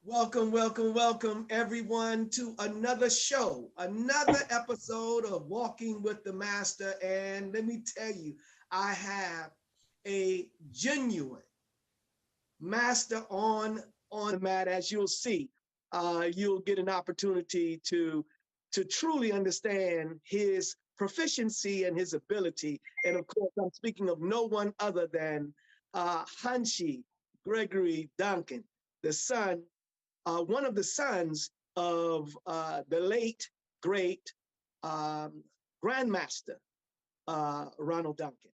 Welcome, welcome, welcome, everyone, to another show, another episode of Walking with the Master. And let me tell you, I have a genuine master on the mat. As you'll see, you'll get an opportunity to truly understand his proficiency and his ability. And of course, I'm speaking of no one other than Hanshi Gregory Duncan, the son one of the sons of the late, great um, Grandmaster Ronald Duncan.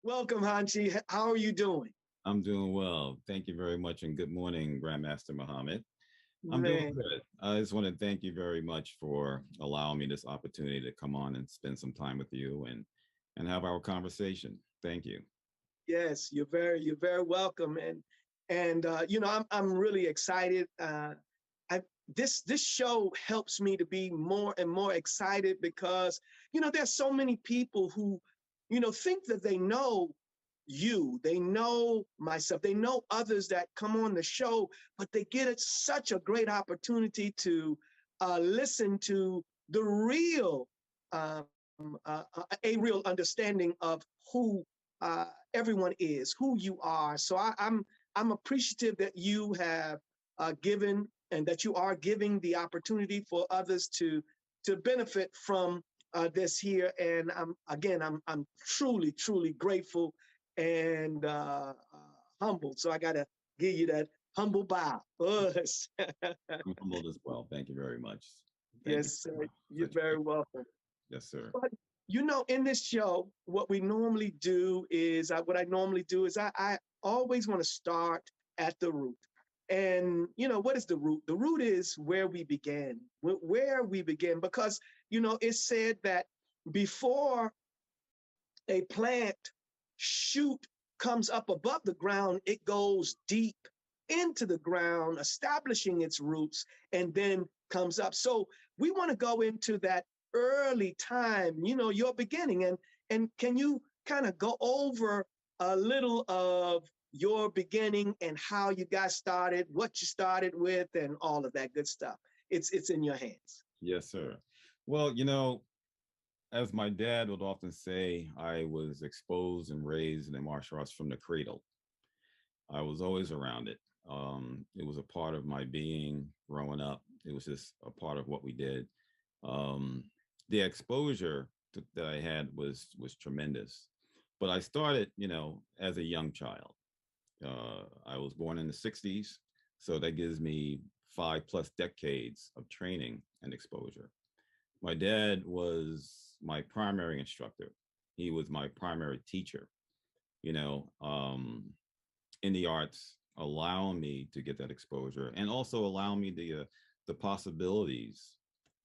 Welcome, Hanshi. How are you doing? I'm doing well. Thank you very much. And good morning, Grandmaster Muhammad. I'm doing Man, good. I just want to thank you very much for allowing me this opportunity to come on and spend some time with you and have our conversation. Thank you. yes, you're very welcome. And I'm really excited. I this show helps me to be more and more excited because there's so many people who think that they know you, they know myself, they know others that come on the show, but they get it such a great opportunity to listen to the real a real understanding of who everyone is, who you are. So I'm appreciative that you have given and that you are giving the opportunity for others to benefit from this here. And I'm truly grateful and humbled. So I gotta give you that humble bow. Yes, I'm humbled as well. Thank you very much. Thank you yes, very sir. much. You're Such very great. welcome. Yes, sir. But in this show, what we normally do is what I normally do is I always want to start at the root. And what is the root? The root is where we began, where we begin, because it's said that before a plant shoot comes up above the ground, it goes deep into the ground, establishing its roots, and then comes up. So we want to go into that early time, your beginning. And can you kind of go over a little of your beginning and how you got started, what you started with, and all of that good stuff? It's in your hands. Yes, sir. Well, as my dad would often say, I was exposed and raised in the martial arts from the cradle. I was always around it. It was a part of my being growing up. It was just a part of what we did. Um, the exposure that I had was tremendous. But I started, as a young child. I was born in the '60s, so that gives me 5+ decades of training and exposure. My dad was my primary instructor. He was my primary teacher. You know, um, in the arts allow me to get that exposure and also allow me the possibilities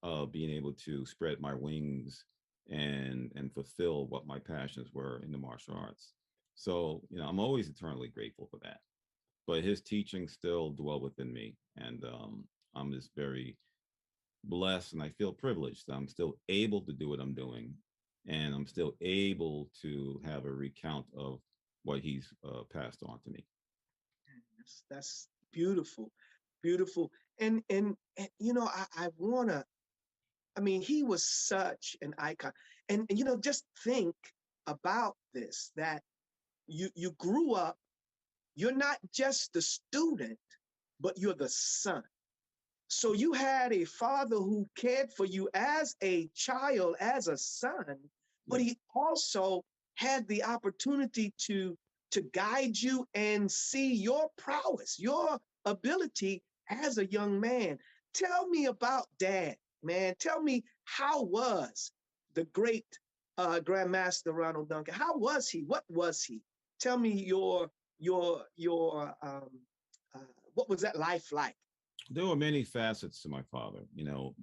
of being able to spread my wings and fulfill what my passions were in the martial arts. So, I'm always eternally grateful for that. But his teaching still dwell within me, and I'm just very blessed and I feel privileged that I'm still able to do what I'm doing, and I'm still able to have a recount of what he's passed on to me. That's beautiful, beautiful. And I wanna. I mean, he was such an icon. And just think about this: that you grew up. You're not just the student, but you're the son. So you had a father who cared for you as a child, as a son, but Yeah. he also had the opportunity to guide you and see your prowess, your ability as a young man. Tell me about Dad, man. Tell me, how was the great Grandmaster Ronald Duncan? How was he? What was he? Tell me your uh, what was that life like? There were many facets to my father.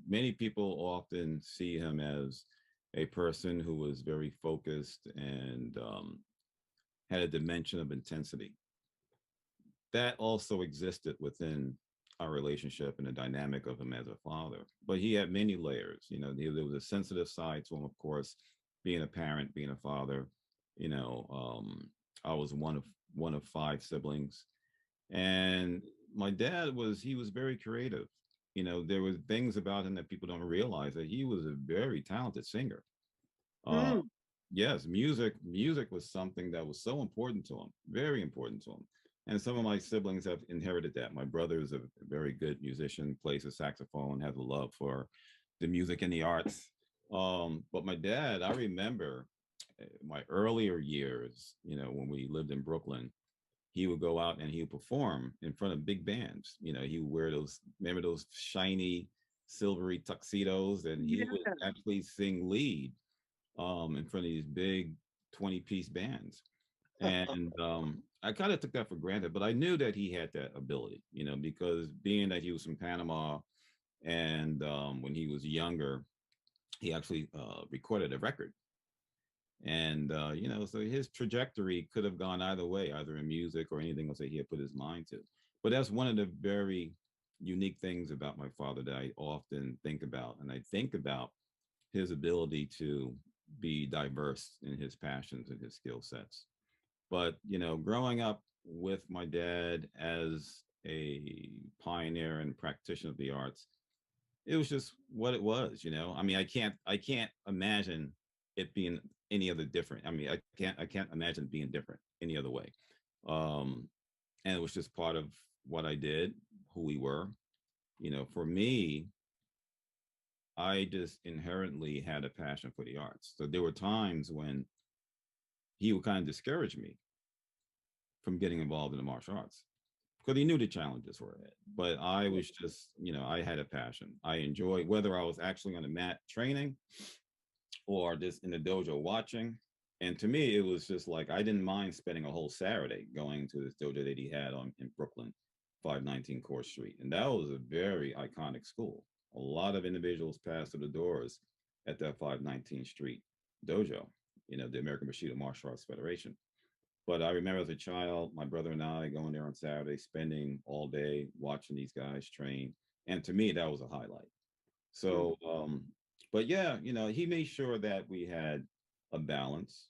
Many people often see him as a person who was very focused and had a dimension of intensity. That also existed within our relationship and the dynamic of him as a father. But he had many layers. There was a sensitive side to him, of course, being a parent, being a father. You know, I was one of five siblings, and my dad was very creative. There was things about him that people don't realize, that he was a very talented singer. uh Mm, yes, music was something that was so important to him, very important to him. And some of my siblings have inherited that. My brother is a very good musician, plays the saxophone, has a love for the music and the arts. But my dad, I remember my earlier years, when we lived in Brooklyn, he would go out and he would perform in front of big bands. He would wear those, remember those shiny silvery tuxedos, and he would yeah. actually sing lead in front of these big 20-piece bands. And I kind of took that for granted, but I knew that he had that ability, because being that he was from Panama, and when he was younger, he actually recorded a record. And, so his trajectory could have gone either way, either in music or anything else that he had put his mind to. But that's one of the very unique things about my father that I often think about. And I think about his ability to be diverse in his passions and his skill sets. But, growing up with my dad as a pioneer and practitioner of the arts, it was just what it was. I mean, I can't imagine it being any other different. I mean, I can't imagine it being different any other way. Um, and it was just part of what I did, who we were. For me, I just inherently had a passion for the arts. So there were times when he would kind of discourage me from getting involved in the martial arts, because he knew the challenges were it. But I was just, I had a passion. I enjoyed, whether I was actually on the mat training or just in the dojo watching. And to me, it was just like, I didn't mind spending a whole Saturday going to this dojo that he had in Brooklyn, 519 Court Street. And that was a very iconic school. A lot of individuals passed through the doors at that 519 Street dojo, the American Bushido Martial Arts Federation. But I remember as a child, my brother and I going there on Saturday, spending all day watching these guys train. And to me, that was a highlight. Mm. So, but yeah, he made sure that we had a balance.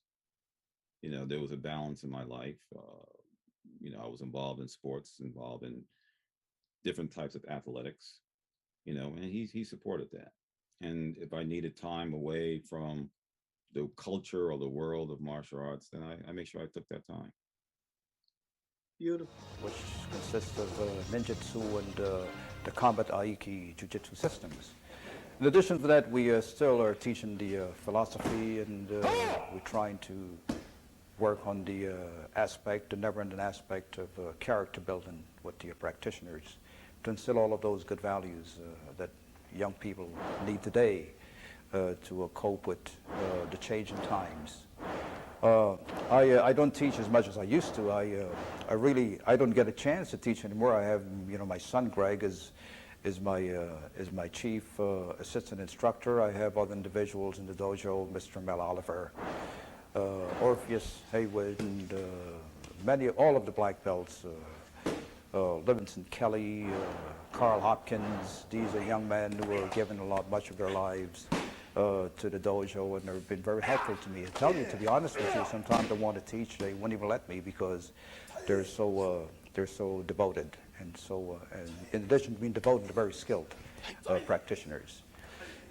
There was a balance in my life. I was involved in sports, involved in different types of athletics, and he supported that. And if I needed time away from the culture or the world of martial arts, then I make sure I took that time. Beautiful. which consists of ninjutsu and the combat aiki jiu-jitsu systems. In addition to that, we still are teaching the philosophy, and we're trying to work on the aspect, the never-ending aspect of character building with the practitioners, to instill all of those good values that young people need today to cope with the changing times. I don't teach as much as I used to. I don't get a chance to teach anymore. I have, my son Greg is my chief assistant instructor. I have other individuals in the dojo, Mr. Mel Oliver, Orpheus Haywood, and all of the black belts, Livingston Kelly, Carl Hopkins. These are young men who are giving much of their lives to the dojo, and they've been very helpful to me. I tell you, to be honest with you, sometimes I want to teach, they won't even let me, because they're so devoted, and and in addition to being devoted, they're very skilled practitioners.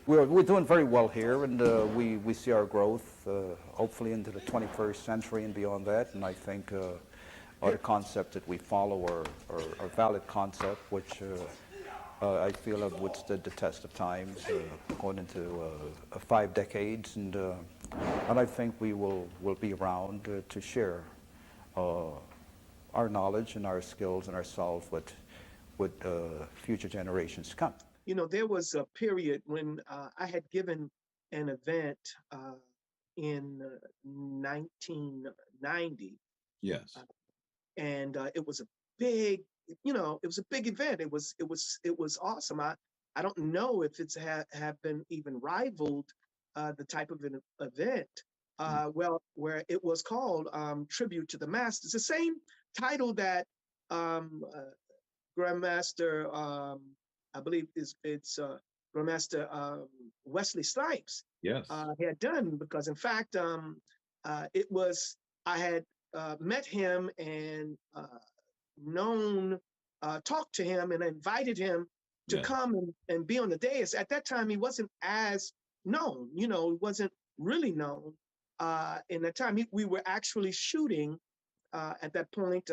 We're doing very well here, and we see our growth, hopefully into the 21st century and beyond that. And I think other concepts that we follow are valid concepts, which I feel have withstood the test of times, going into 5 decades, and I think we will be around to share our knowledge and our skills and ourselves with would future generations come. You know, there was a period when I had given an event in 1990. Yes. And it was a big, you know, it was a big event. It was awesome. I don't know if it's have been even rivaled the type of an event. Well, where it was called Tribute to the Masters, the same title that Grandmaster, I believe it's Grandmaster Wesley Snipes Yes. had done, because in fact it was, I had met him and talked to him and invited him to come and be on the dais. At that time, he wasn't as known, you know, he wasn't really known. In that time, we were actually shooting at that point,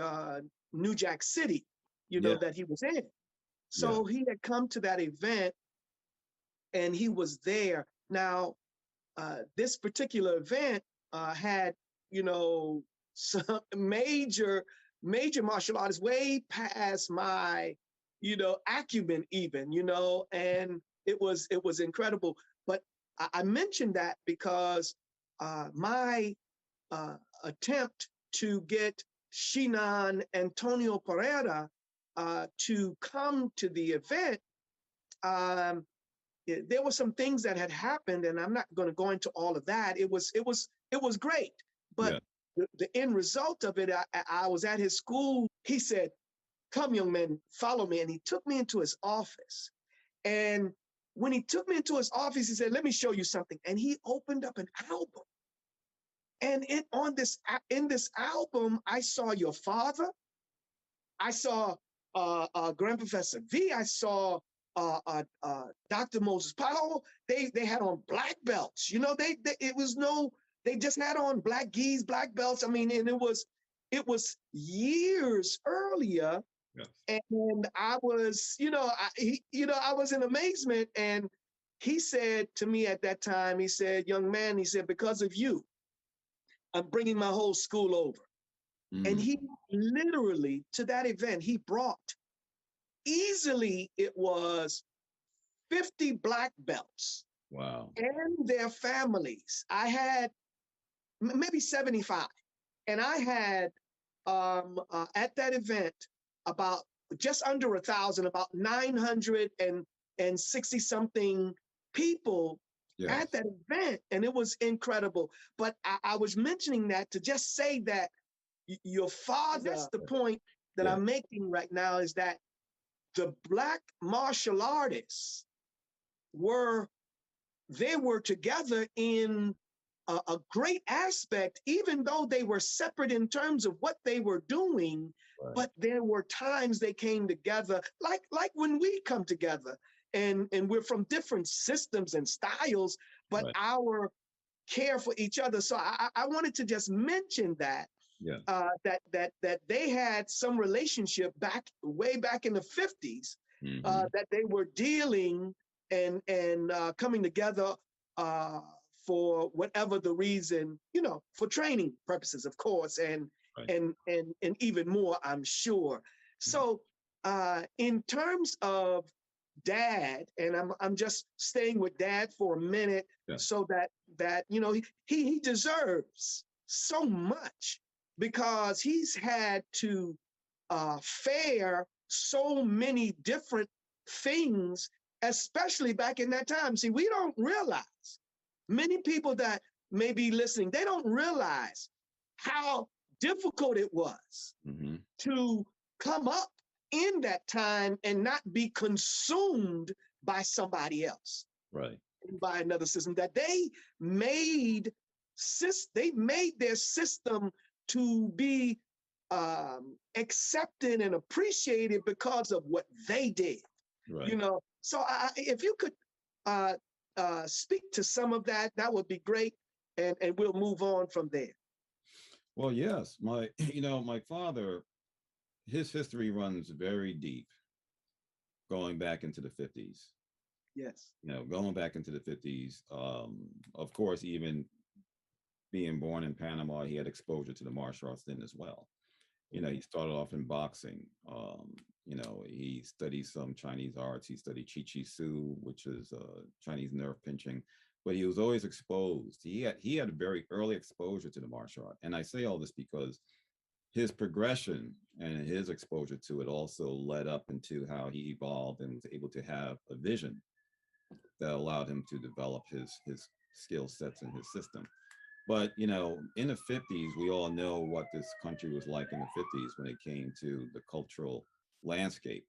New Jack City, you know, that he was in. So he had come to that event and he was there. Now, this particular event had, you know, some major martial artists way past my, you know, acumen even, you know, and it was incredible. But I mentioned that because my attempt to get Shinan Antonio Pereira to come to the event, there were some things that had happened, and I'm not going to go into all of that. It was great, but the end result of it, I was at his school. He said, "Come, young man, follow me," and he took me into his office. And when he took me into his office, he said, "Let me show you something." And he opened up an album. And in this album, I saw your father, I saw Grand Professor V, I saw Dr. Moses Powell. They had on black belts. You know, they just had on black gis, black belts. I mean, and it was years earlier. Yes. And I was, I was in amazement. And he said to me at that time, he said, "Young man," he said, "because of you, I'm bringing my whole school over." And he literally, to that event, he brought easily, it was 50 black belts. Wow. And their families. I had maybe 75. And I had, at that event, about just under 1,000, about 960 something people at that event. And it was incredible. But I was mentioning that to just say that your father, that's the point that I'm making right now, is that the Black martial artists were together in a great aspect, even though they were separate in terms of what they were doing. But there were times they came together, like when we come together, and we're from different systems and styles, but our care for each other. So I wanted to just mention that. That they had some relationship way back in the 50s, that they were dealing and coming together for whatever the reason, for training purposes, of course, and even more, I'm sure. So in terms of Dad, and I'm just staying with Dad for a minute, so that he deserves so much, because he's had to fare so many different things, especially back in that time. See, we don't realize, many people that may be listening, they don't realize how difficult it was to come up in that time and not be consumed by somebody else, by another system, that they made their system to be accepted and appreciated because of what they did. So if you could speak to some of that, that would be great, and we'll move on from there. Well, yes, my father, his history runs very deep, going back into the 50s. Yes. Going back into the 50s. Of course, even being born in Panama, he had exposure to the martial arts then as well. He started off in boxing. He studied some Chinese arts. He studied Chi Chi Su, which is Chinese nerve pinching. But he was always exposed. He had a very early exposure to the martial art. And I say all this because his progression and his exposure to it also led up into how he evolved and was able to have a vision that allowed him to develop his skill sets and his system. But in the 50s, we all know what this country was like in the 50s when it came to the cultural landscape.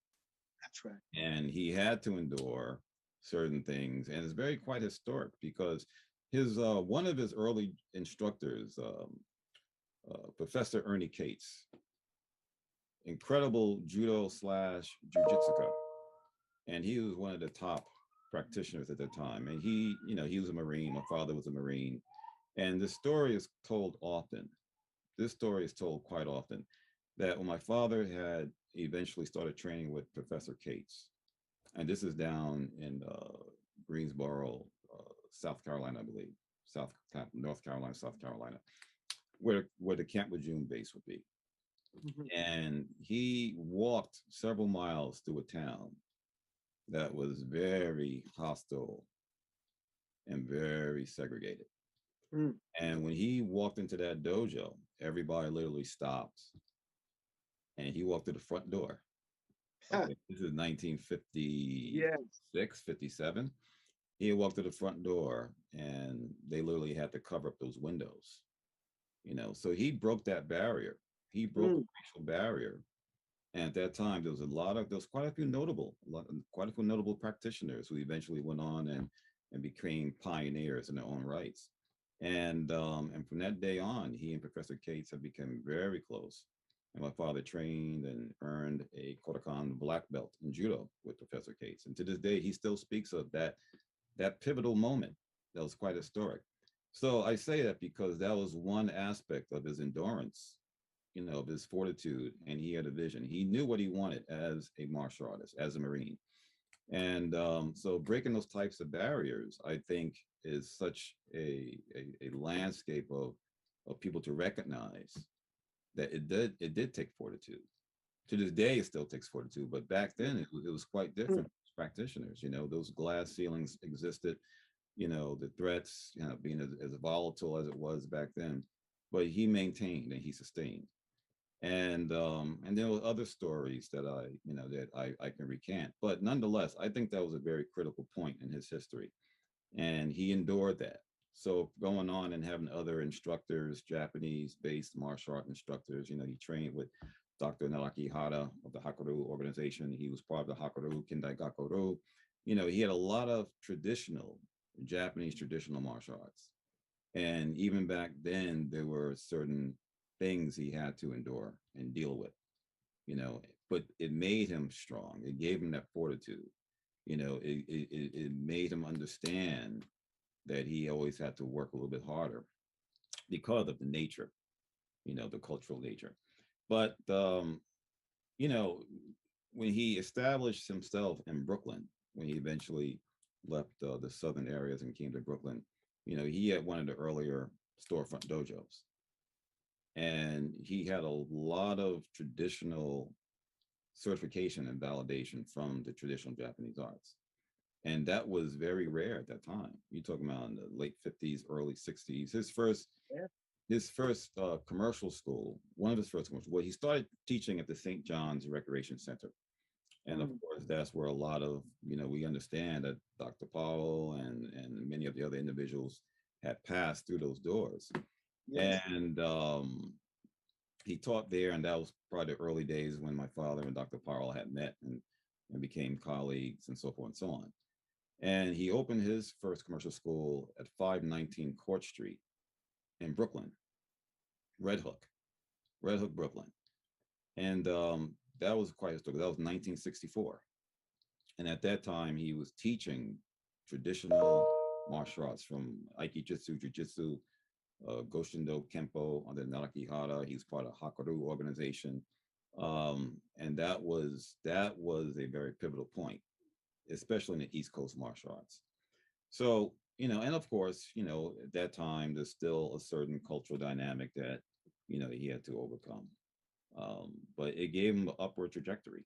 That's right. And he had to endure certain things. And it's very quite historic because his one of his early instructors, Professor Ernie Cates, incredible judo slash jujitsuka. And he was one of the top practitioners at the time. And he was a Marine. My father was a Marine. And this story is told often. This story is told quite often that when my father had eventually started training with Professor Cates, and this is down in Greensboro, South Carolina, I believe, North Carolina, South Carolina, where the Camp Lejeune base would be. Mhm. And he walked several miles through a town that was very hostile and very segregated. Mm. And when he walked into that dojo, everybody literally stopped and he walked to the front door. Okay, this is 1956, Yes. 57. He walked to the front door and they literally had to cover up those windows, So he broke that barrier. He broke the Mm. racial barrier. And at that time, there was quite a few notable practitioners who eventually went on and became pioneers in their own rights. And from that day on, he and Professor Cates have become very close. And my father trained and earned a Kodokan black belt in judo with Professor Cates. And to this day, he still speaks of that pivotal moment that was quite historic. So I say that because that was one aspect of his endurance, of his fortitude, and he had a vision. He knew what he wanted as a martial artist, as a Marine. And so breaking those types of barriers, I think, is such a landscape of people to recognize that it did take fortitude. To this day, it still takes fortitude, but back then it was quite Mm. different. Practitioners, those glass ceilings existed. The threats, being as volatile as it was back then, but he maintained and he sustained. And there were other stories that I can recant, but nonetheless, I think that was a very critical point in his history, and he endured that. So going on and having other instructors, Japanese-based martial art instructors, he trained with Dr. Naraki Hara of the Hakuryu organization. He was part of the Hakuryu Kindai Gakuryu. He had a lot of Japanese traditional martial arts. And even back then, there were certain things he had to endure and deal with, but it made him strong. It gave him that fortitude. It made him understand that he always had to work a little bit harder because of the nature, the cultural nature. But, you know, when he established himself in Brooklyn, when he eventually left the southern areas and came to Brooklyn, he had one of the earlier storefront dojos. And he had a lot of traditional certification and validation from the traditional Japanese arts. And that was very rare at that time. You're talking about in the late 50s, early 60s. Yeah. His first commercial school, one of his first commercial, well, he started teaching at the St. John's Recreation Center. And of Mm. course, that's where a lot of, we understand that Dr. Powell and many of the other individuals had passed through those doors. Yes. And he taught there, and that was probably the early days when my father and Dr. Powell had met and became colleagues and so forth and so on. And he opened his first commercial school at 519 Court Street in Brooklyn, Red Hook, Brooklyn. And that was quite historic. That was 1964. And at that time, he was teaching traditional martial arts from Aikijutsu, Jiu-Jitsu, Goshindo Kempo under Naraki Hara. He was part of Hakuryu organization. And that was a very pivotal point, especially in the East Coast martial arts. So, and of course, at that time, there's still a certain cultural dynamic that, he had to overcome. but it gave them an upward trajectory,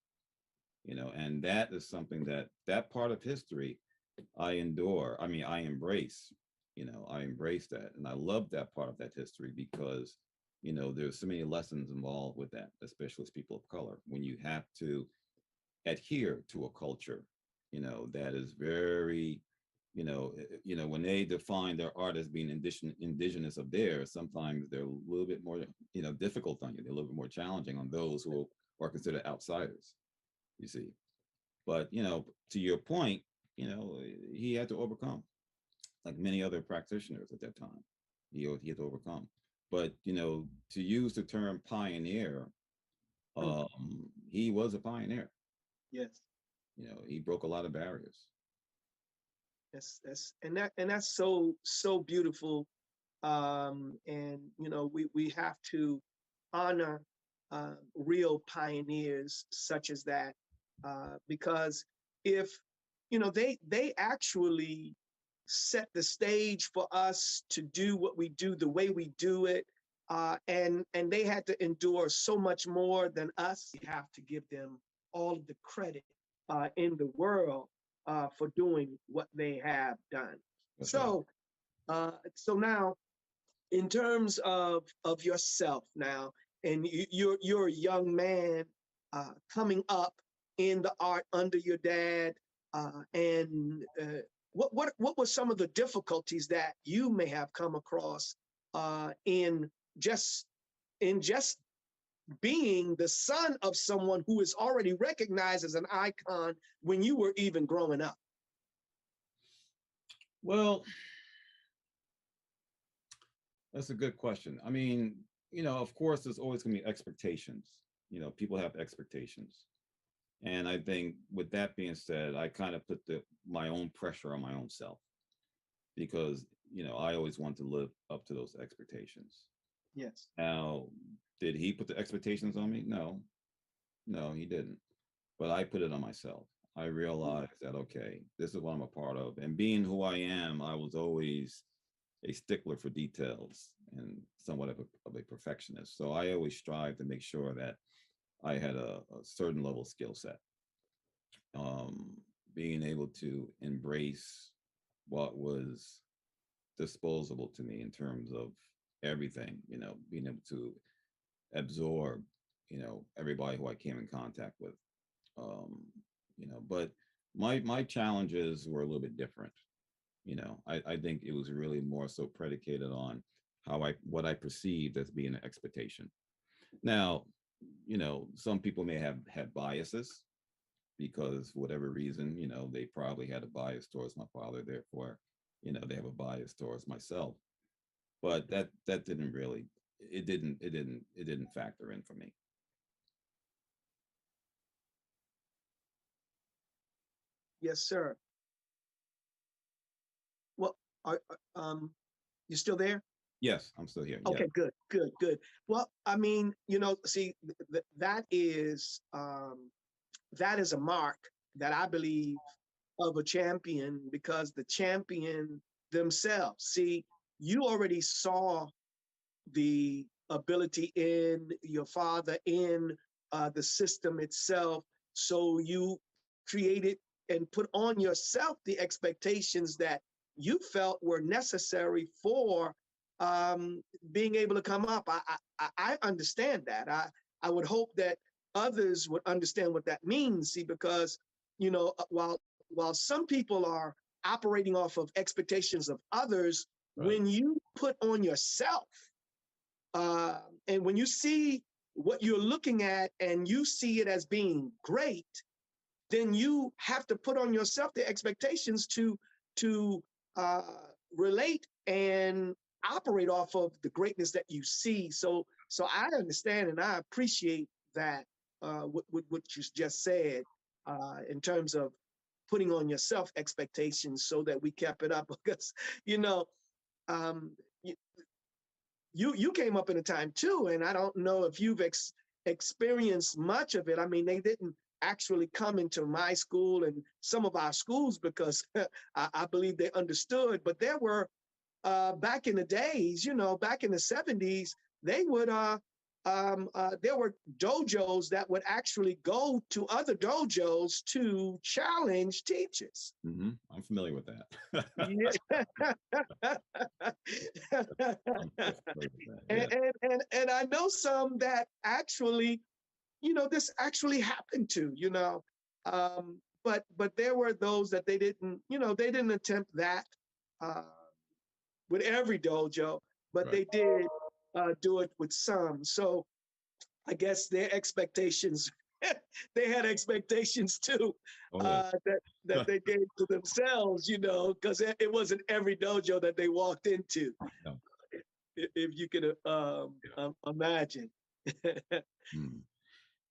and that is something that part of history I endure. I mean, I embrace, I embrace that. And I love that part of that history because, there's so many lessons involved with that, especially as people of color, when you have to adhere to a culture, that is very, when they define their art as being indigenous of theirs, sometimes they're a little bit more, difficult on you. They're a little bit more challenging on those who are considered outsiders, you see. But, to your point, he had to overcome, like many other practitioners at that time. He had to overcome. But, to use the term pioneer, he was a pioneer. Yes. He broke a lot of barriers. That's so beautiful. And we have to honor real pioneers such as that, because if they actually set the stage for us to do what we do the way we do it, and they had to endure so much more than us. We have to give them all of the credit in the world for doing what they have done. That's so right. So now, in terms of yourself now, and you're a young man coming up in the art under your dad, and what were some of the difficulties that you may have come across in just being the son of someone who is already recognized as an icon when you were even growing up? Well, that's a good question. I mean, of course, there's always going to be expectations. People have expectations. And I think with that being said, I kind of put my own pressure on my own self because, I always want to live up to those expectations. Yes. Now, did he put the expectations on me? No, he didn't. But I put it on myself. I realized that, okay, this is what I'm a part of. And being who I am, I was always a stickler for details and somewhat of a perfectionist. So I always strive to make sure that I had a certain level of skill set. Being able to embrace what was disposable to me in terms of everything, being able to absorb, everybody who I came in contact with. But my challenges were a little bit different. I think it was really more so predicated on what I perceived as being an expectation. Now, some people may have had biases because for whatever reason, they probably had a bias towards my father. Therefore, they have a bias towards myself. But that didn't really, it didn't factor in for me. Yes, sir. Well, you still there? Yes, I'm still here. Okay, yeah. Good. Well, I mean, see, that is a mark that I believe of a champion, because the champion themselves, see, you already saw the ability in your father, in the system itself. So you created and put on yourself the expectations that you felt were necessary for being able to come up. I understand that. I would hope that others would understand what that means. See, because while some people are operating off of expectations of others, right, when you put on yourself, and when you see what you're looking at and you see it as being great, then you have to put on yourself the expectations to relate and operate off of the greatness that you see. So I understand and I appreciate that, what you just said, in terms of putting on yourself expectations so that we kept it up. Because you came up in a time too, and I don't know if you've experienced much of it. I mean, they didn't actually come into my school and some of our schools because I believe they understood, but there were back in the days, back in the 70s, they would there were dojos that would actually go to other dojos to challenge teachers. Mm-hmm. I'm familiar with that. Yeah. I'm familiar with that. Yeah. And I know some that actually, this actually happened to, but there were those that they didn't attempt that uh, with every dojo, but Right. they did do it with some. So I guess their expectations, they had expectations too, Oh yeah. that they gave to themselves, because it wasn't every dojo that they walked into, No. if you could imagine. Mm.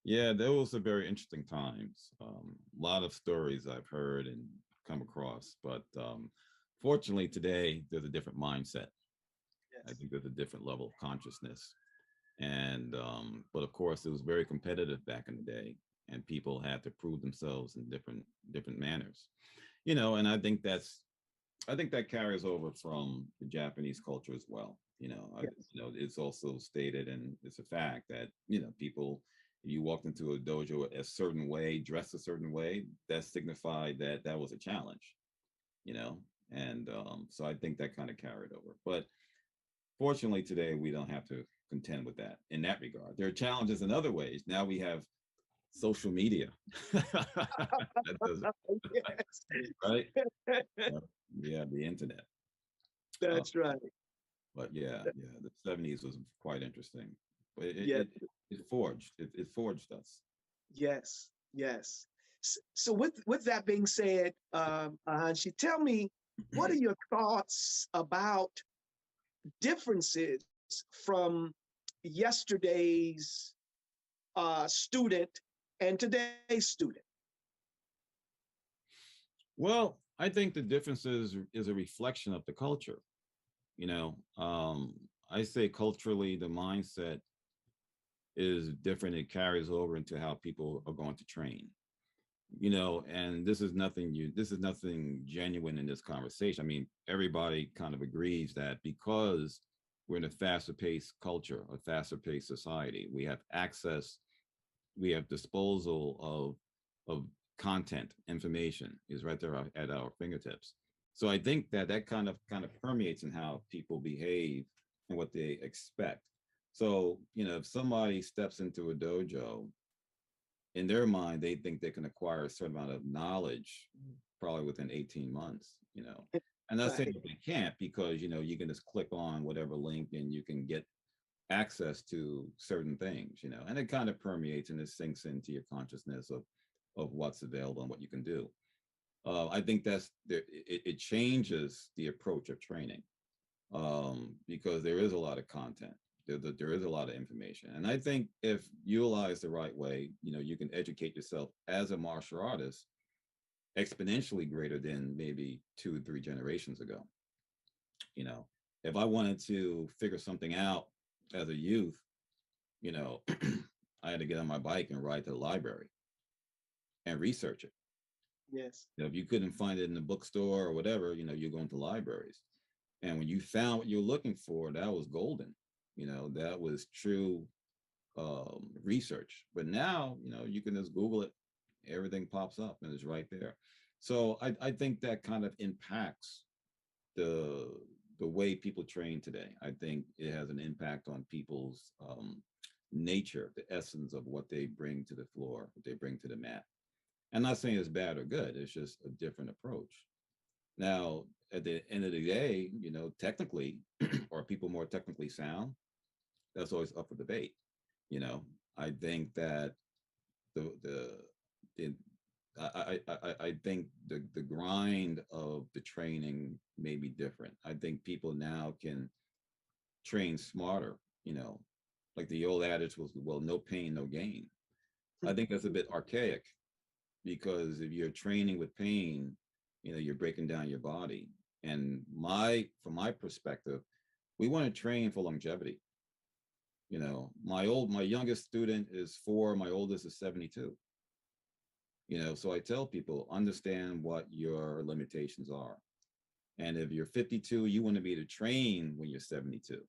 Yeah, those are very interesting times. A lot of stories I've heard and come across, but fortunately today there's a different mindset. I Yes. think there's a different level of consciousness, and but of course it was very competitive back in the day, and people had to prove themselves in different manners, and I think that carries over from the Japanese culture as well. Yes. It's also stated, and it's a fact that people, if you walked into a dojo a certain way, dressed a certain way, that signified that that was a challenge. You know, and so I think that kind of carried over. But fortunately, today we don't have to contend with that in that regard. There are challenges in other ways. Now we have social media. That does it, Yes. right? Yeah, the internet. Uh, That's right. but yeah, the '70s was quite interesting. But Yes. it forged us. Yes. Yes. So with that being said, Hanshi, tell me, what are your thoughts about differences from yesterday's student and today's student? Well, I think the difference is a reflection of the culture. You know, I say culturally, the mindset is different. It carries over into how people are going to train. And this is nothing genuine in this conversation. I mean, everybody kind of agrees that because we're in a faster paced culture, a faster paced society, we have access, we have disposal of content, information is right there at our fingertips. So I think that that kind of permeates in how people behave and what they expect. So, if somebody steps into a dojo, in their mind, they think they can acquire a certain amount of knowledge probably within 18 months, And I'm saying Right. that they can't because, you can just click on whatever link and you can get access to certain things, and it kind of permeates and it sinks into your consciousness of what's available and what you can do. I think it changes the approach of training, because there is a lot of content. There is a lot of information. And I think if utilized the right way, you can educate yourself as a martial artist exponentially greater than maybe 2 or 3 generations ago. You know, if I wanted to figure something out as a youth, you know, I had to get on my bike and ride to the library and research it. Yes. If you couldn't find it in the bookstore or whatever, you're going to libraries. And when you found what you're looking for, that was golden. That was true research. But now, you can just Google it, everything pops up and it's right there. So I think that kind of impacts the the way people train today. I think it has an impact on people's nature, the essence of what they bring to the floor, what they bring to the mat. I'm not saying it's bad or good, it's just a different approach. Now, at the end of the day, technically, are people more technically sound? That's always up for debate. You know, I think that the I think the grind of the training may be different. I think people now can train smarter, like the old adage was, well, no pain, no gain. I think that's a bit archaic because if you're training with pain, you're breaking down your body. And from my perspective, we want to train for longevity. My youngest student is 4, my oldest is 72. So I tell people, understand what your limitations are. And if you're 52, you want to be able to train when you're 72.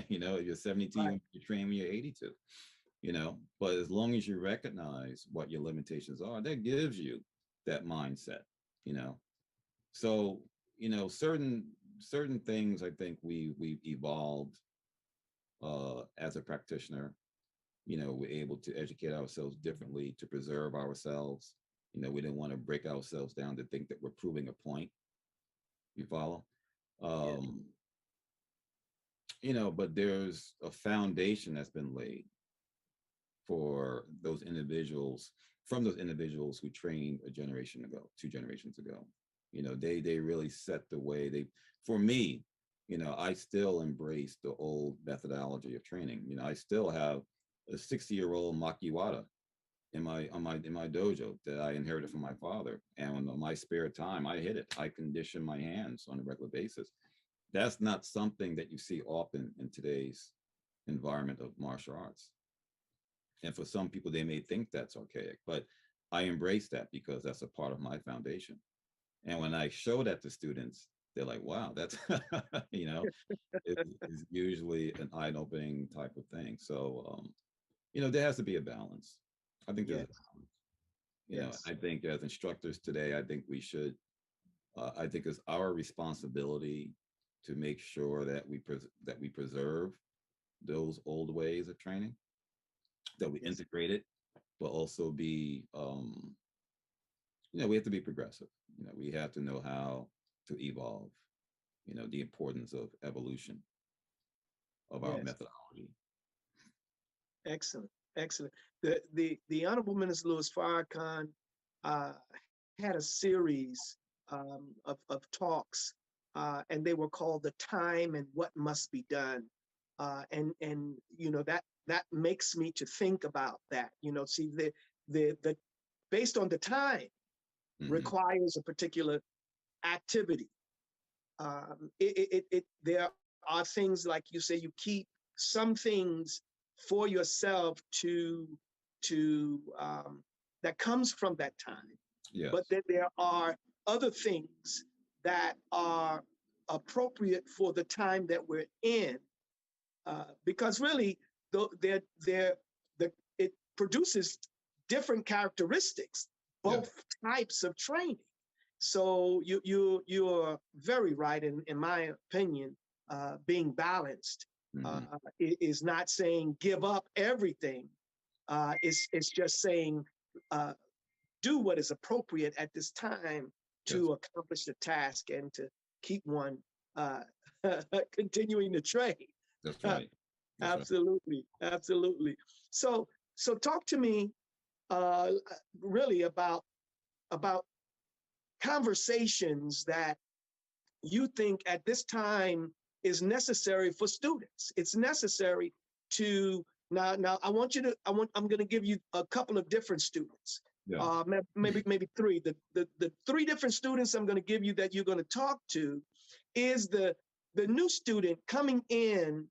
You know, if you're 72, Right. you train when you're 82, you know, but as long as you recognize what your limitations are, that gives you that mindset, you know. So, you know, certain things I think we've evolved as a practitioner. You know, we're able to educate ourselves differently to preserve ourselves. You know, we didn't want to break ourselves down to think that we're proving a point. You follow? Yeah. Um, you know, but there's a foundation that's been laid for those individuals, from those individuals who trained a generation ago, 2 generations ago. You know, they really set the way. They, for me, you know, I still embrace the old methodology of training. You know, I still have a 60-year-old makiwara in my dojo that I inherited from my father. And on my spare time, I hit it. I condition my hands on a regular basis. That's not something that you see often in today's environment of martial arts. And for some people, they may think that's archaic, but I embrace that because that's a part of my foundation. And when I show that to students, they're like, wow, that's, you know, it's usually an eye-opening type of thing. So, you know, there has to be a balance. I think there's a Yes. balance. You know, Yes. I think as instructors today, I think we should, I think it's our responsibility to make sure that that we preserve those old ways of training, that we Yes. integrate it, but also be, you know, we have to be progressive. You know, we have to know how to evolve. You know, the importance of evolution of our Yes. methodology. Excellent. Excellent. The Honorable Minister Louis Farrakhan uh, had a series of talks, and they were called "The Time and What Must Be Done," and you know that makes me to think about that. You know, see the based on the time Hmm. requires a particular activity. There are things like you say you keep some things for yourself to that comes from that time, but Yes. then there are other things that are appropriate for the time that we're in, because really they're it produces different characteristics, Yeah. both types of training. So you're very right in my opinion. Being balanced Hmm. is not saying give up everything. It's just saying uh, do what is appropriate at this time That's to accomplish the task and to keep one uh, continuing to train. that's right. That's right. Absolutely, absolutely. So talk to me uh, really about conversations that you think at this time is necessary for students. It's necessary to now. I'm going to give you a couple of different students. Yeah. Maybe three. The three different students I'm going to give you that you're going to talk to is the new student coming in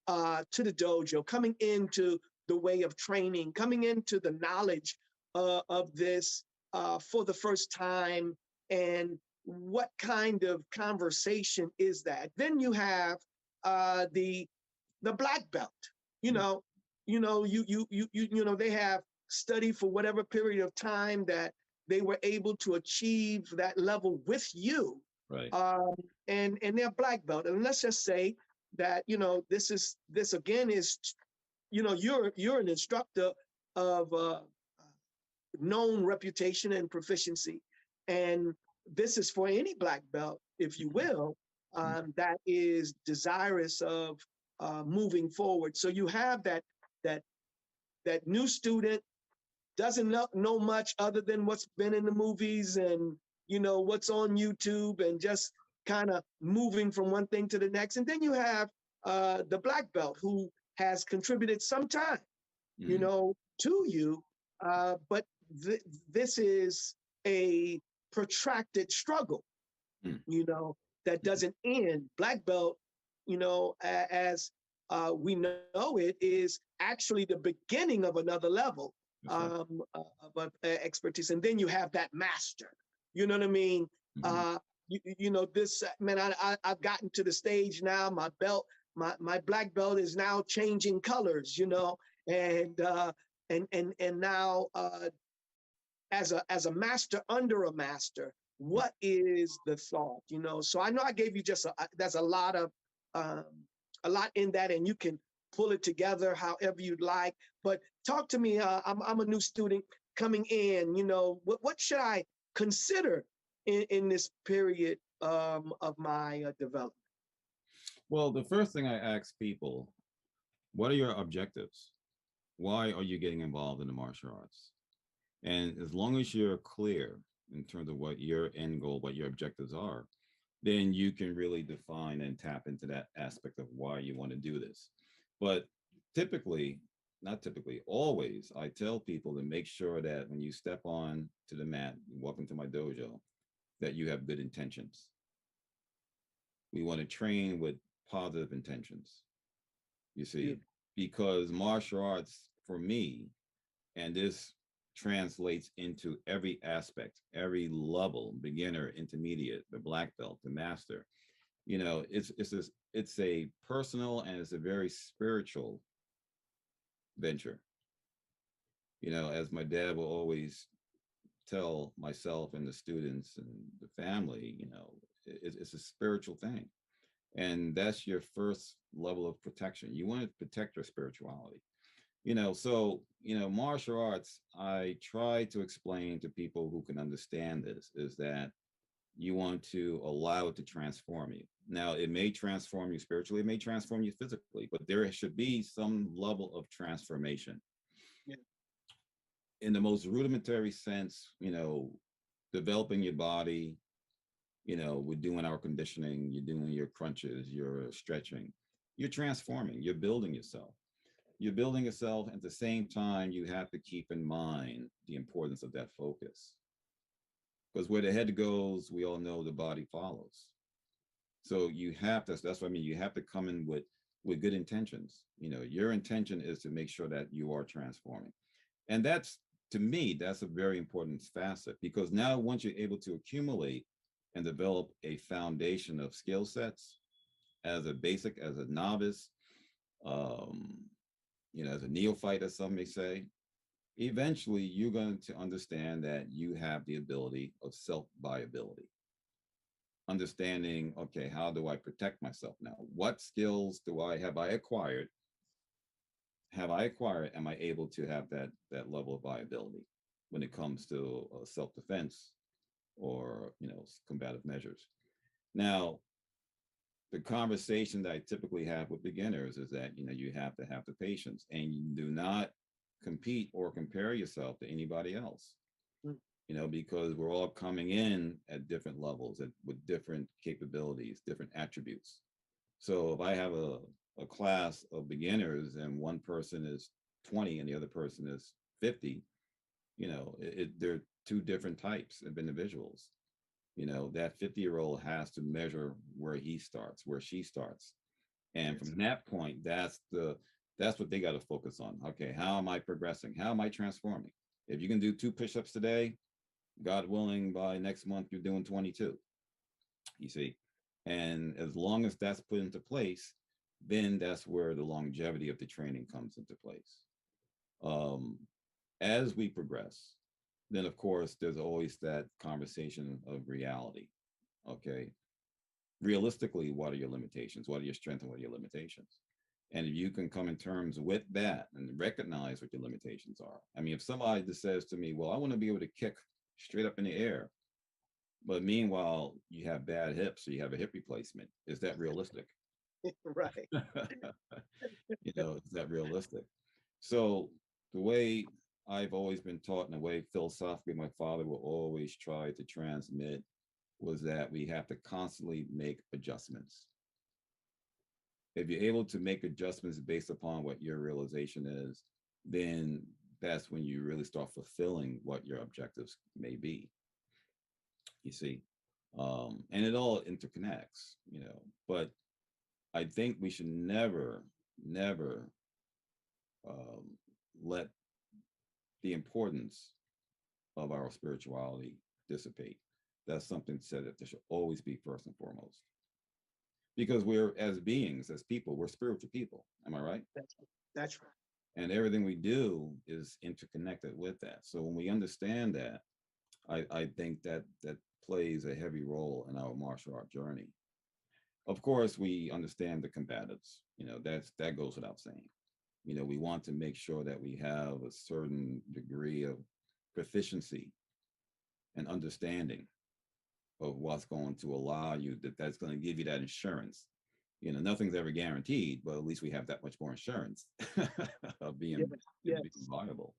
to the dojo, coming into the way of training, coming into the knowledge of this for the first time, and what kind of conversation is that? Then you have the black belt. You Yeah. know, they have studied for whatever period of time that they were able to achieve that level with you, Right. um, and they're black belt. And let's just say that this again is you're an instructor of known reputation and proficiency, and this is for any black belt, if you will, Mhm. that is desirous of moving forward. So you have that that new student doesn't know much other than what's been in the movies and what's on YouTube, and just kind of moving from one thing to the next. And then you have the black belt who has contributed some time, Mhm. to you, but this is a protracted struggle, Mhm. you know, that Mhm. doesn't end. Black belt, as we know it, is actually the beginning of another level That's right. of expertise. And then you have that master, you know what I mean? Mhm. Uh, this, man, I've gotten to the stage now, my belt, my black belt is now changing colors, and now as a master under a master, what is the thought? So I know I gave you just there's um, a lot in that, and you can pull it together however you'd like. But talk to me. I'm a new student coming in. What should I consider in this period of my development? Well, the first thing I ask people, what are your objectives? Why are you getting involved in the martial arts? And as long as you're clear in terms of what your end goal, what your objectives are, then you can really define and tap into that aspect of why you want to do this. But typically, not typically, always, I tell people to make sure that when you step on to the mat, you walk into my dojo, that you have good intentions. We want to train with positive intentions, you see, because martial arts for me, and this translates into every aspect, every level, beginner, intermediate, the black belt, the master. It's a personal and it's a very spiritual venture. As my dad will always tell myself and the students and the family, it's a spiritual thing. And that's your first level of protection. You want to protect your spirituality. Martial arts, I try to explain to people who can understand this, is that you want to allow it to transform you. Now, it may transform you spiritually, it may transform you physically, but there should be some level of transformation. Yeah. In the most rudimentary sense, developing your body, we're doing our conditioning, you're doing your crunches, you're stretching, you're transforming, you're building yourself. You're building yourself. At the same time, you have to keep in mind the importance of that focus. Because where the head goes, we all know the body follows. So you have to, that's what I mean, you have to come in with good intentions. Your intention is to make sure that you are transforming. And that's, to me, that's a very important facet, because now once you're able to accumulate and develop a foundation of skill sets as a basic, as a novice, as a neophyte, as some may say, eventually you're going to understand that you have the ability of self-viability. Understanding, okay, how do I protect myself now? What skills have I acquired? Am I able to have that level of viability when it comes to self-defense or, combative measures? Now, the conversation that I typically have with beginners is that, you have to have the patience, and you do not compete or compare yourself to anybody else, because we're all coming in at different levels with different capabilities, different attributes. So if I have a class of beginners and one person is 20 and the other person is 50, they're two different types of individuals. That 50-year-old has to measure where he starts, where she starts. And from that point, that's what they got to focus on. Okay, how am I progressing? How am I transforming? If you can do 2 push-ups today, God willing, by next month, you're doing 22, you see? And as long as that's put into place, then that's where the longevity of the training comes into place. As we progress, then of course, there's always that conversation of reality. Okay. Realistically, what are your limitations? What are your strengths and what are your limitations? And if you can come in terms with that and recognize what your limitations are. I mean, if somebody just says to me, well, I want to be able to kick straight up in the air, but meanwhile, you have bad hips, so you have a hip replacement, is that realistic? Right. Is that realistic? So the way I've always been taught, and the way philosophically my father will always try to transmit, was that we have to constantly make adjustments. If you're able to make adjustments based upon what your realization is, then that's when you really start fulfilling what your objectives may be. You see, and it all interconnects, but I think we should never, never let the importance of our spirituality dissipate. That's something said that there should always be first and foremost. because we're, as beings, as people, we're spiritual people. Am I right? That's that's right. And everything we do is interconnected with that. So when we understand that, I think that that plays a heavy role in our martial art journey. Of course, we understand the combatives. That goes without saying. We want to make sure that we have a certain degree of proficiency and understanding of what's going to allow you, that's going to give you that insurance. Nothing's ever guaranteed, but at least we have that much more insurance of Yeah. being Yes. viable.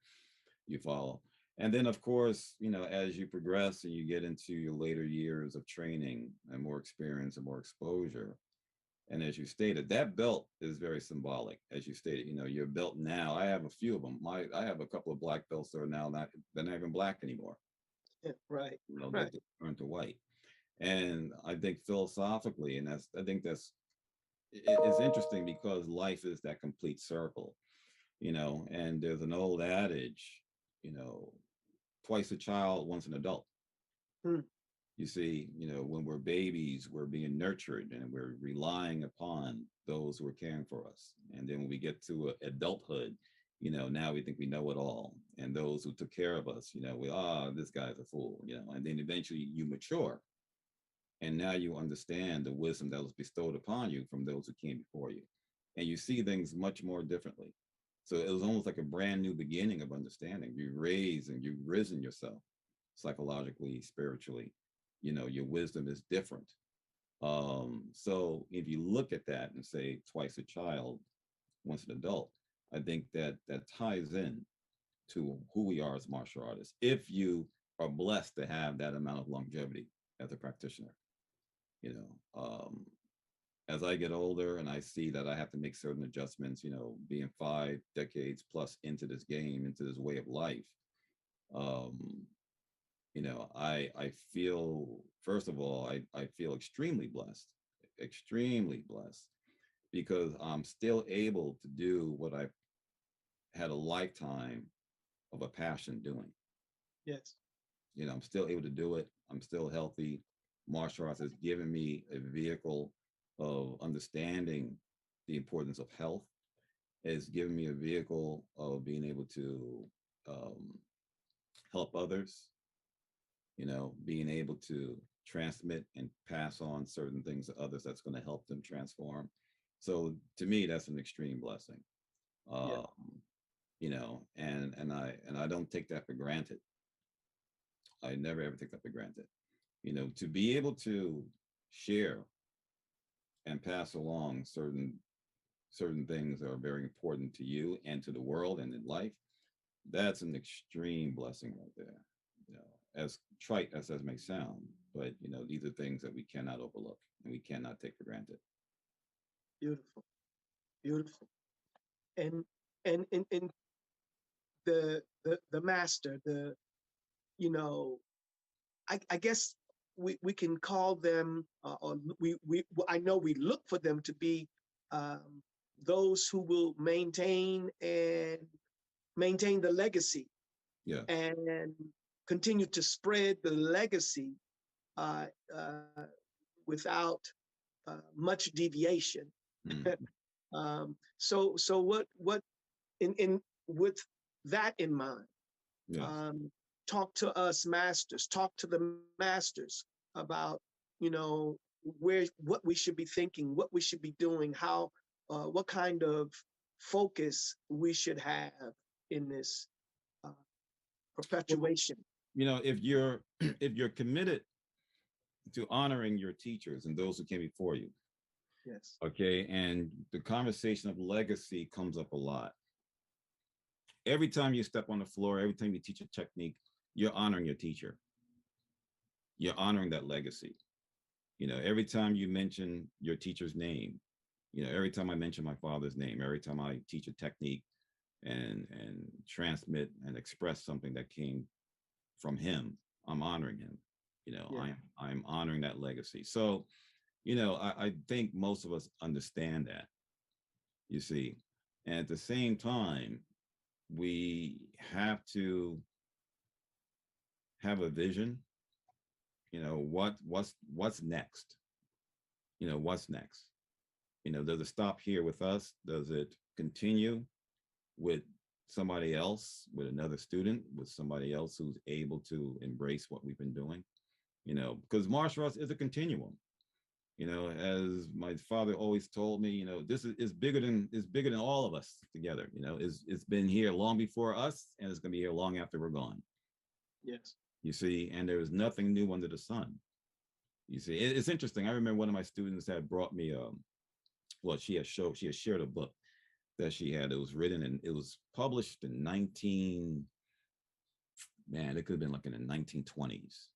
You follow. And then, of course, as you progress and you get into your later years of training and more experience and more exposure, and as you stated, that belt is very symbolic. As you stated, your belt now, I have a few of them. I have a couple of black belts that are now they're not even black anymore. Yeah, right. They Right. turn to white. And I think philosophically, and I think it's interesting because life is that complete circle, and there's an old adage, you know, twice a child, once an adult. Hmm. You see, when we're babies, we're being nurtured and we're relying upon those who are caring for us. And then when we get to adulthood, now we think we know it all. And those who took care of us, this guy's a fool, and then eventually you mature. And now you understand the wisdom that was bestowed upon you from those who came before you. And you see things much more differently. So it was almost like a brand new beginning of understanding. You raised and you've risen yourself psychologically, spiritually. Your wisdom is different. So if you look at that and say twice a child, once an adult, I think that that ties in to who we are as martial artists. If you are blessed to have that amount of longevity as a practitioner, you know, um, as I get older and I see that I have to make certain adjustments, being 5 decades plus into this game, into this way of life, um, I feel, first of all, I feel extremely blessed because I'm still able to do what I've had a lifetime of a passion doing. Yes. I'm still able to do it. I'm still healthy. Martial arts has given me a vehicle of understanding the importance of health. It's given me a vehicle of being able to um, help others, being able to transmit and pass on certain things to others that's going to help them transform. So to me, that's an extreme blessing. Yeah. Um, and I don't take that for granted. I never ever take that for granted. To be able to share and pass along certain things that are very important to you and to the world and in life, that's an extreme blessing right there. As trite as that may sound, but these are things that we cannot overlook and we cannot take for granted. Beautiful. Beautiful. And the master, you know, I guess we can call them, or I know we look for them to be um, those who will maintain the legacy Yeah. and continue to spread the legacy uh, uh, without much deviation. Mm. So what in with that in mind, Yes. talk to us masters, talk to the masters about, you know, what we should be thinking, what we should be doing, how, what kind of focus we should have in this uh, perpetuation. If you're if you're committed to honoring your teachers and those who came before you, Yes. okay, and the conversation of legacy comes up a lot. Every time you step on the floor, every time you teach a technique, you're honoring your teacher. You're honoring that legacy. Every time you mention your teacher's name, every time I mention my father's name, every time I teach a technique and transmit and express something that came from him, I'm honoring him. Yeah. I'm honoring that legacy. So, I think most of us understand that, you see. And at the same time, we have to have a vision. What's next? what's next? Does it stop here with us? Does it continue with somebody else, with another student, with somebody else who's able to embrace what we've been doing? Because martial arts is a continuum. As my father always told me, this is bigger than all of us together. It's been here long before us, and it's going to be here long after we're gone. Yes. You see, and there is nothing new under the sun. You see, it's interesting. I remember one of my students had brought me, she had shared a book that she had. It was written and it was published in it could have been like in the 1920s.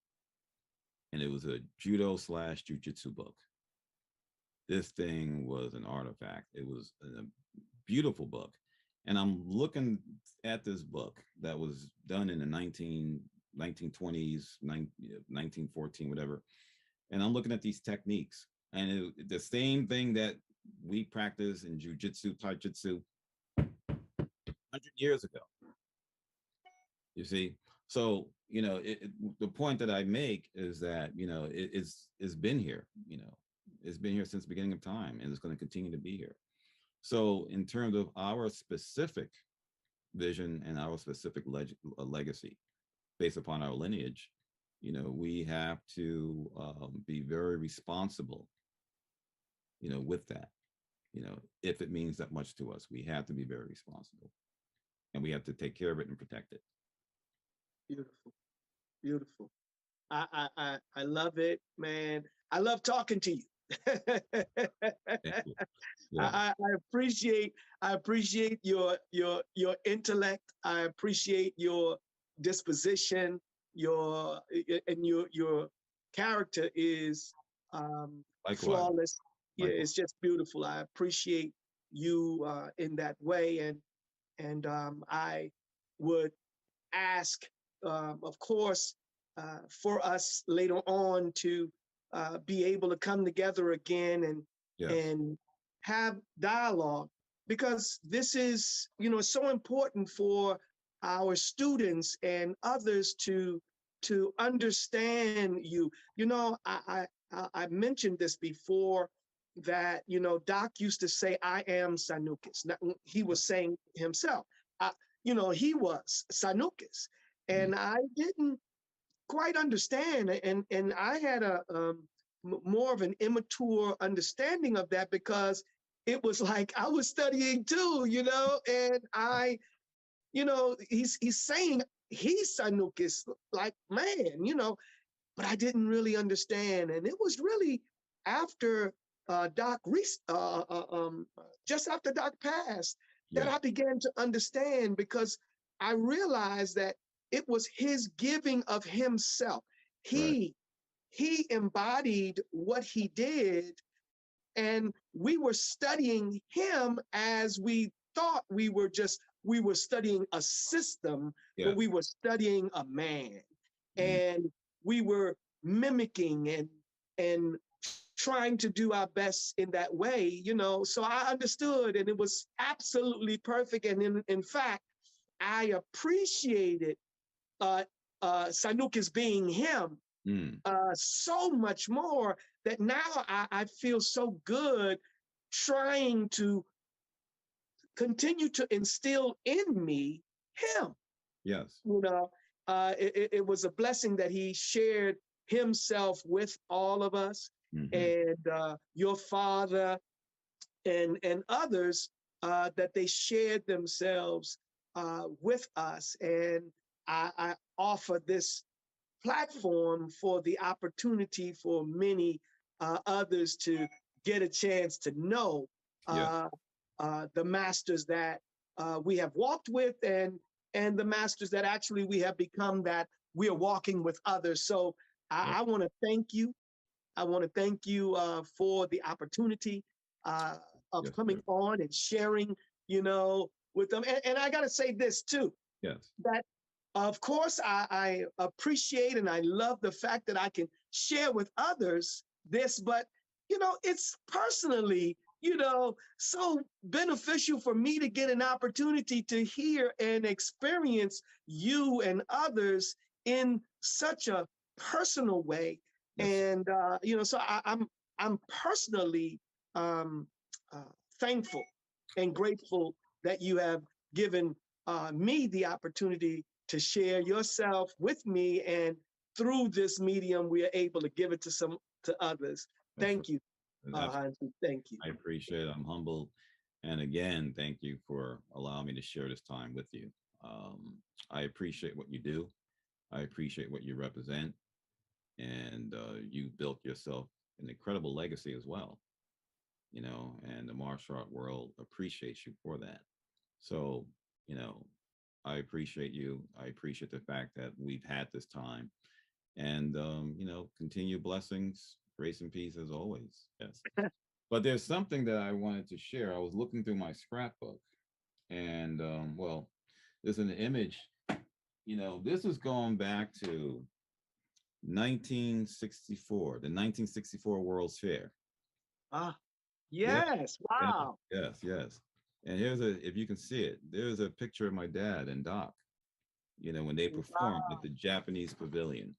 And it was a judo / jujitsu book. This thing was an artifact. It was a beautiful book. And I'm looking at this book that was done in the 1920s, 1914, whatever. And I'm looking at these techniques, and the same thing that we practice in jujitsu, taijutsu 100 years ago. You see? So, the point that I make is that, it's been here, it's been here since the beginning of time, and it's going to continue to be here. So in terms of our specific vision and our specific legacy based upon our lineage, we have to be very responsible, with that. If it means that much to us, we have to be very responsible, and we have to take care of it and protect it. Beautiful, beautiful. I love it, man. I love talking to you. Yeah. I appreciate your intellect. I appreciate your disposition. Your character is flawless. Yeah, it's just beautiful. I appreciate you in that way, and I would ask, of course, for us later on to be able to come together again and have dialogue, because this is, so important for our students and others to understand you. I mentioned this before, that, Doc used to say, I am Sanukis. Now, he was saying himself, he was Sanukis. And I didn't quite understand. And I had a more of an immature understanding of that, because it was like I was studying too, and he's saying he's Sanukis, like, man, but I didn't really understand. And it was really after Doc, just after Doc passed, that I began to understand, because I realized that it was his giving of himself. He embodied what he did, and we were studying him as we thought we were studying a system, but we were studying a man. And we were mimicking and trying to do our best in that way, so I understood, and it was absolutely perfect. And in fact, I appreciated Sanukis being him so much more, that now I feel so good trying to continue to instill in me him. Yes. It was a blessing that he shared himself with all of us, and your father and others, that they shared themselves with us. And I offer this platform for the opportunity for many others to get a chance to know the masters that we have walked with, and the masters that actually we have become, that we are walking with others. So I want to thank you. I want to thank you for the opportunity of coming on and sharing, with them. And I got to say this too. Yes. That, of course, I appreciate and I love the fact that I can share with others this, but, it's personally, so beneficial for me to get an opportunity to hear and experience you and others in such a personal way. And, so I'm personally thankful and grateful that you have given me the opportunity to share yourself with me, and through this medium, we are able to give it to others. Thank you, Hanshi. Thank you. I appreciate it. I'm humbled. And again, thank you for allowing me to share this time with you. I appreciate what you do. I appreciate what you represent. And you built yourself an incredible legacy as well, you know, and the martial art world appreciates you for that. So, you know, I appreciate you. I appreciate the fact that we've had this time, and, you know, continue blessings, grace and peace as always. Yes. But there's something that I wanted to share. I was looking through my scrapbook, and well, there's an image, you know, this is going back to 1964, the 1964 World's Fair. Ah, yes. Yeah. Wow. Yes. And here's if you can see it, there's a picture of my dad and Doc, you know, when they performed at the Japanese pavilion.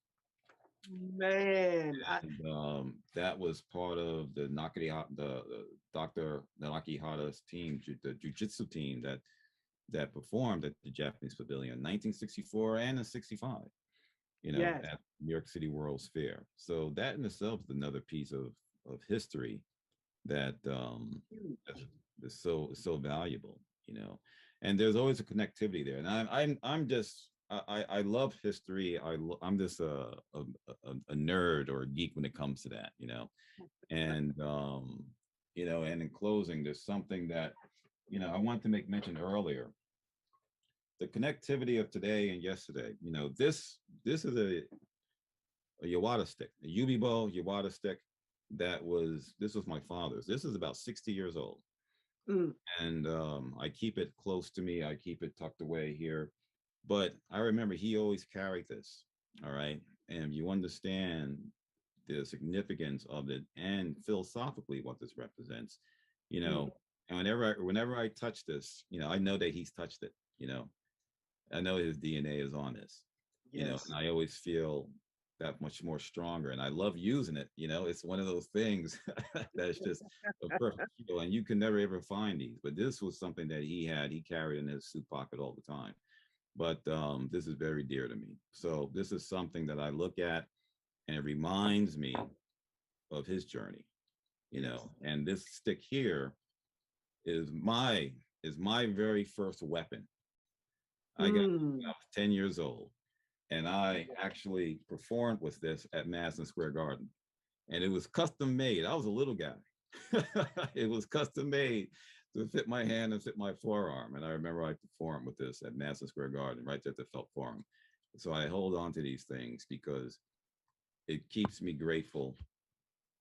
Man, And that was part of the Dr. Nakihara's team, the jiu-jitsu team that performed at the Japanese pavilion in 1964 and in 65, you know, yes. at New York City World's Fair. So that in itself is another piece of history that is so valuable, you know. And there's always a connectivity there. And I'm just I love history. I'm just a nerd or a geek when it comes to that, you know. And you know, and in closing, there's something that, you know, I wanted to make mention earlier. The connectivity of today and yesterday, you know, this is a Yawata stick, a Yubibo Yawata stick. This was my father's. This is about 60 years old. And I keep it close to me. I keep it tucked away here. But I remember he always carried this. All right. And you understand the significance of it and philosophically what this represents, you know. And whenever I touch this, you know, I know that he's touched it, you know. I know his DNA is on this, you know, and I always feel that much more stronger. And I love using it, you know. It's one of those things that's just a perfect feel, and you can never ever find these. But this was something that he carried in his suit pocket all the time. But this is very dear to me. So this is something that I look at, and it reminds me of his journey, you know. And this stick here is my very first weapon. I got when I was 10 years old, and I actually performed with this at Madison Square Garden, and it was custom made. I was a little guy. It was custom made to fit my hand and fit my forearm. And I remember I performed with this at Madison Square Garden, right there at the Felt Forum. So I hold on to these things because it keeps me grateful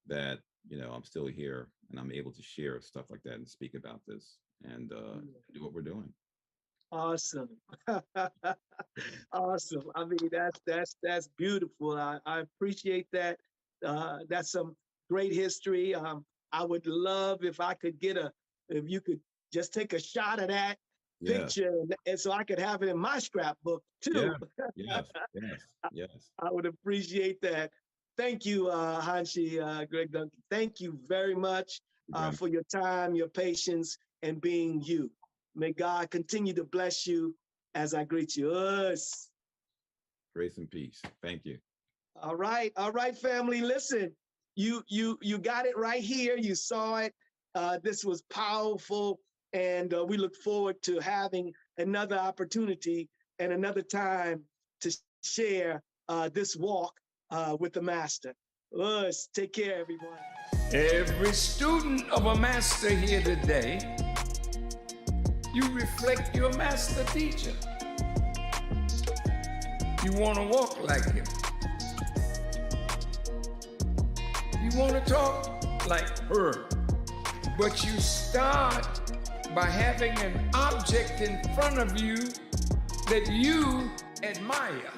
that, you know, I'm still here and I'm able to share stuff like that and speak about this and do what we're doing. Awesome. Awesome. I mean, that's beautiful. I appreciate that. That's some great history. I would love if you could just take a shot of that picture, and so I could have it in my scrapbook too. Yes. I would appreciate that. Thank you, Hanshi Greg Duncan. Thank you very much for your time, your patience, and being you. May God continue to bless you as I greet you. Grace and peace. Thank you. All right, family. Listen, you got it right here. You saw it. This was powerful, and we look forward to having another opportunity and another time to share this walk with the master. Take care, everyone. Every student of a master here today, you reflect your master teacher. You want to walk like him. You want to talk like her. But you start by having an object in front of you that you admire.